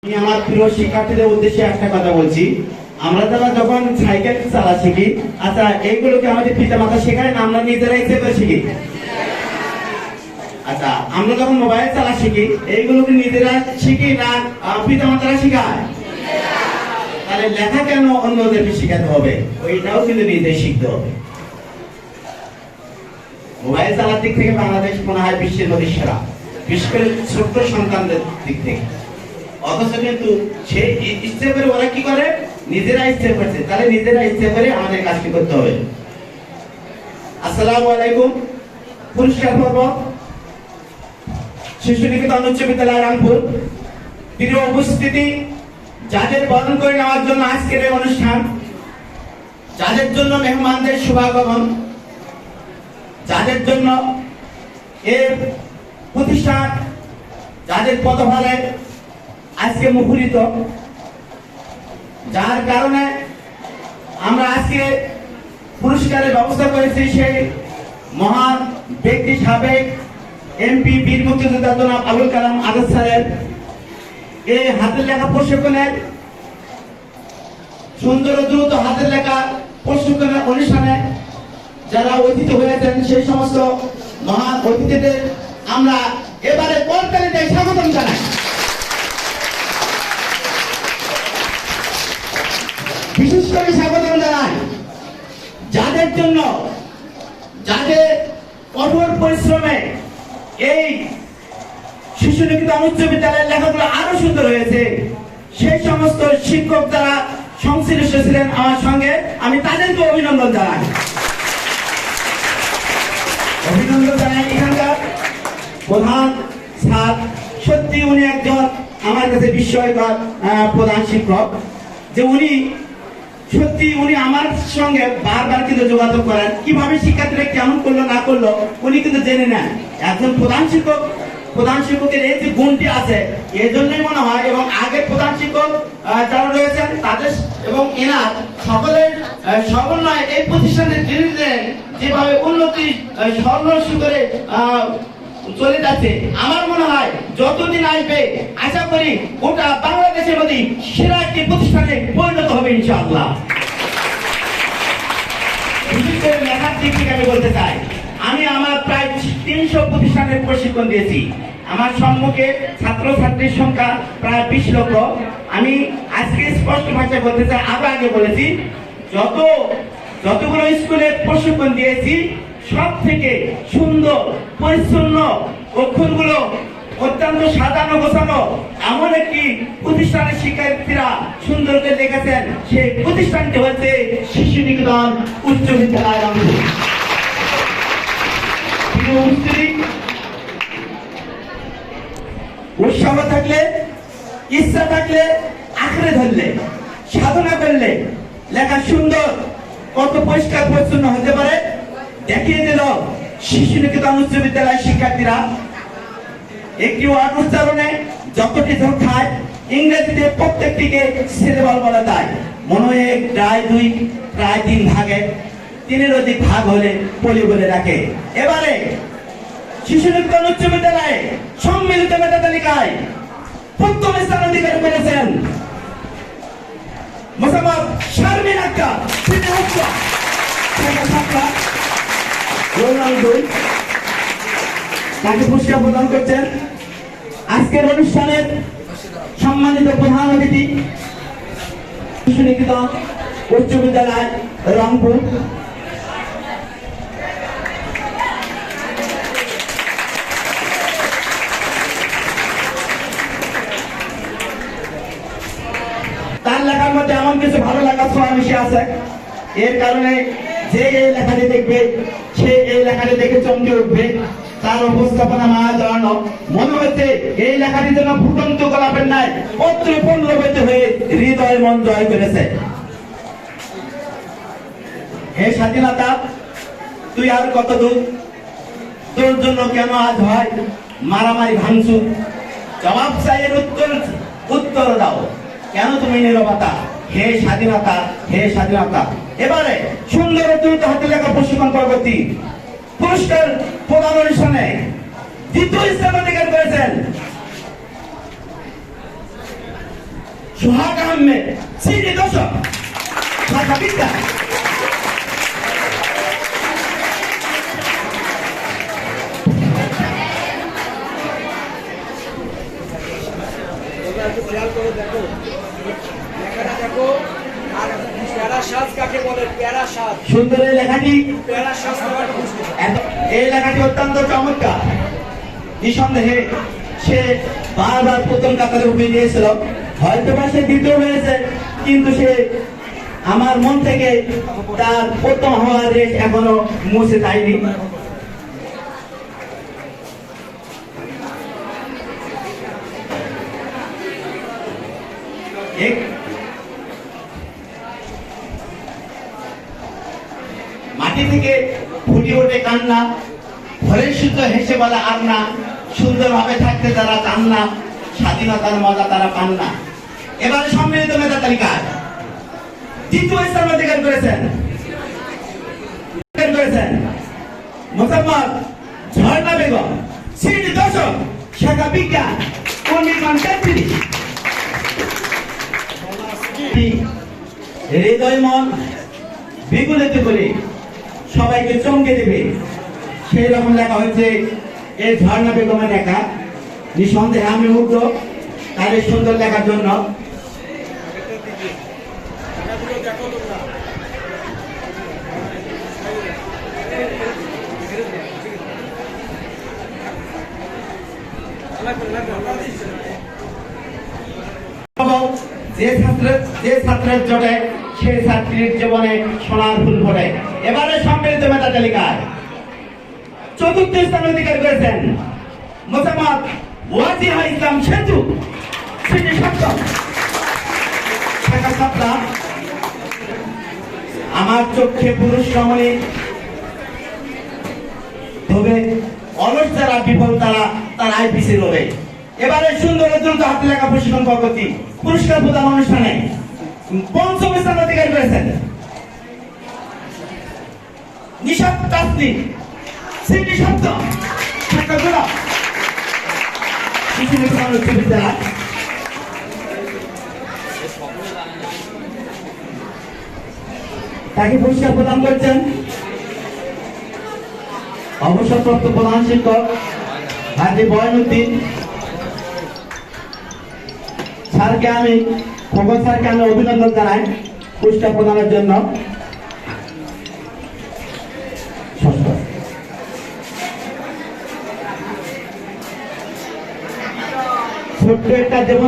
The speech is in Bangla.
আমি আমার প্রিয় শিক্ষার্থীদের উদ্দেশ্যে একটা কথা বলছি। আমরা যারা যখন সাইকেল চালা শিখি, আচ্ছা এইগুলোকে আমাদের পিতা মাতা শেখায় না আমরা নিজেরাই ইচ্ছে করে শিখি? আচ্ছা আমরা যখন মোবাইল চালা শিখি এইগুলোকে নিজেরা শিখি না পিতা মাতারা শিখায়? তাহলে লেখা কেন অন্যদেরকে শিখাতে হবে? ওইটাও কিন্তু নিজেই শিখতে হবে। মোবাইল চালার দিক থেকে বাংলাদেশ মনে হয় বিশ্বের মধ্যে সেরা, বিশেষ করে ছোট্ট সন্তানদের দিক থেকে। অথচ কিন্তু সে ইচ্ছে করে ওরা কি করে, নিজেরা ইচ্ছে করছে। তাহলে নিজেরা ইচ্ছে করে আমাদের কাজটি করতে হবে। আসসালামু আলাইকুম। পুরস্কার পর্ব শিশু নিকেতন উচ্চ বিদ্যালয় রামপুর। প্রিয় উপস্থিতি, যাদের বরণ করে নেওয়ার জন্য আজকের এই অনুষ্ঠান, যাদের জন্য মেহমানদের শুভাগমন, যাদের জন্য এর প্রতিষ্ঠান, যাদের পদভারে আজকে মুখরিত, যার কারণে আমরা আজকে পুরস্কারের ব্যবস্থা করেছি, সেই মহান ব্যক্তি সাবেক এমপি বীর মুক্তিযোদ্ধা জনাব আবুল কালাম আজাদ স্যারের এই হাতের লেখা প্রশিক্ষণের সুন্দর দ্রুত হাতের লেখা প্রশিক্ষণের অনুষ্ঠানে যারা অতিথি হয়েছেন সেই সমস্ত মহান অতিথিদের আমরা এবারে করতালিতে স্বাগতম জানাই। বিশেষ করে স্বাগতম জানাই যাদের জন্য, যাদের কঠোর পরিশ্রমে এই শিশু নিকেতন উচ্চ বিদ্যালয়ের লেখাগুলো আরো সুন্দর হয়েছে, সেই সমস্ত শিক্ষক যারা সংশ্লিষ্ট ছিলেন আমার সঙ্গে, আমি তাদেরকে অভিনন্দন জানাই। অভিনন্দন জানাই এখানকার প্রধান স্যার। সত্যি উনি একজন আমার কাছে বিস্ময়কর প্রধান শিক্ষক, যে সত্যি উনি আমার সঙ্গে বারবার কিন্তু যোগাযোগ করেন, কিভাবে শিক্ষার্থীরা কেমন করলো না করলো উনি কিন্তু জেনে নেন। একজন প্রধান শিক্ষকের এই যে গুণটি আছে, এই জন্যই মনে হয়, এবং আগের প্রধান শিক্ষক যারা রয়েছেন তাদের এবং এনার সকলের সমন্বয়ে এই প্রতিষ্ঠানের যেভাবে উন্নতি স্বর্ণ সুন্দরে চলে যাচ্ছে, আমার মনে হয় যতদিন আসবে আশা করি গোটা বাংলাদেশের মধ্যে সেরা একটি প্রতিষ্ঠানে পরিণত হবে ইনশাআল্লাহ। বিশেষ করে লেখার দিক থেকে আমি বলতে চাই, আমি আমার প্রায় 300 প্রতিষ্ঠানের প্রশিক্ষণ দিয়েছি। আমার সম্মুখে ছাত্রছাত্রীর সংখ্যা প্রায় 20 লক্ষ। আমি আজকে স্পষ্ট ভাষায় বলতে চাই, আগে বলেছি, যতগুলো স্কুলে প্রশিক্ষণ দিয়েছি সব থেকে সুন্দর পরিচ্ছন্ন, অক্ষরগুলো অত্যন্ত সাজানো গোছানো এমন একটি প্রতিষ্ঠানের শিক্ষার্থীরা সুন্দর করে লিখেছেন, সেই প্রতিষ্ঠানটি হচ্ছে শিশু নিকেতন উচ্চ বিদ্যালয় রামপুর। উৎসাহ থাকলে, ইচ্ছা থাকলে, আঁকড়ে ধরলে, সাধনা করলে লেখা সুন্দর কত পরিষ্কার পরিচ্ছন্ন হতে পারে দেখিয়ে দিল শিশু নিকেতন উচ্চ বিদ্যালয়ের শিক্ষার্থীরা। একটি ওয়ার্ড উচ্চারণে যতটি ঝোঁক খায়, ইংরেজিতে প্রত্যেকটিকে সিলেবল বলা যায়। মনে প্রায় 2 প্রায় 3 ভাগে 3-এর অধিক ভাগ হলে পলি বলে রাখে। এবারে শিশু নিকেতন উচ্চ বিদ্যালয়ে সম্মিলিত মেধা তালিকায় প্রথম স্থান অধিকার করেছেন মোসাম্মদ শারমিন আক্তার। তাকে পুরস্কার প্রদান করছেন আজকের অনুষ্ঠানের সম্মানিত প্রধান অতিথি শিশু নিকেতন উচ্চ বিদ্যালয় রংপুর। তার লেখার মধ্যে এমন কিছু ভালো লাগার ছোঁয়া মিশে আছে, এর কারণে যে এই লেখাটি দেখবে সে এই লেখাটি দেখে চমকে উঠবে। তার উপস্থাপনা মায়া জড়ানো, মনে হচ্ছে এই লেখাটির জন্য ফুটন্ত গোলাপের নাই পত্রে পল্লবিত হয়ে হৃদয় মন জয় করেছে। হে স্বাধীনতা, তুই আর কত দূর, তোর জন্য কেন আজ হয় মারামারি ভাঙচুর, জবাব চাই এর উত্তর দাও, কেন তুমি নীরবতা, হে স্বাধীনতা, হে স্বাধীনতা। এবারে সুন্দর দ্রুত হাতে লেখা প্রশিক্ষণ পরবর্তী পুরস্কার প্রদান অনুষ্ঠানে দ্বিতীয় স্থান অধিকার করেছেন সোহাগ আহমেদ, শ্রেণী দশম, শাখা বিজ্ঞান। সুন্দর এই লেখাটি, এই লেখাটি অত্যন্ত চমৎকার। নিঃসন্দেহে সে বারবার প্রথম কাতারে উঠে দিয়েছিল, হয়তো বা সে দ্বিতীয় হয়েছে, কিন্তু সে আমার মন থেকে তার প্রথম হওয়ার রেশ এখনো মুছে যায়নি। মাটি থেকে ফুটে ওঠে কান্না, ঘরের শুদ্ধ হেসে বলে আর না, সুন্দরভাবে থাকতে তারা চান না, স্বাধীনতার মজা তারা পান না। এবারে সম্মিলিত মেধা তালিকায় দ্বিতীয় স্থান অধিকার করেছেন মোসাম্মদ ঝর্ণা বেগম, শ্রেণী দশম, শাখা বিজ্ঞান, পণ্ডিতগণ 33। হৃদয় মন বিগলিত করে সবাইকে চমকে দেবে সেই রকম লেখা হয়েছে এই ঝর্ণা বেগমের লেখা। নিঃসন্দেহে আমি মুগ্ধ তার এই সুন্দর লেখার জন্য। যে ছাত্রের জোটে সেই ছাত্রীর জীবনে সোনার ফুল ফোটে। এবারে সম্মিলিত মেধা তালিকায় চতুর্থ স্থান অধিকার করেছেন মোসাম্মদ ওয়াজিহা ইসলাম সেতু, শ্রেণী সপ্তম, শাখা সাতটা। আমার চোখে পুরুষ রমণী, তবে অলস যারা বিফল তারা আইপিসি রবে। এবারে সুন্দর দ্রুত হাতে লেখা প্রশিক্ষণ পদ্ধতি পুরস্কার প্রদান অনুষ্ঠানে পঞ্চম স্থান অধিকার করেছেন নিশাত তাসনিম, শ্রেণী সপ্তম, শাখা গোলাপ, শিশু নির্মাণ উচ্চ বিদ্যালয়। তাকে পুরস্কার প্রদান করছেন অবসরপ্রাপ্ত প্রধান শিক্ষক হাজী বয়নুদ্দিন স্যারকে আমি খোকন স্যারকে আমি অভিনন্দন জানাই পুরস্কার প্রদানের জন্য। ছোট্ট একটা দেব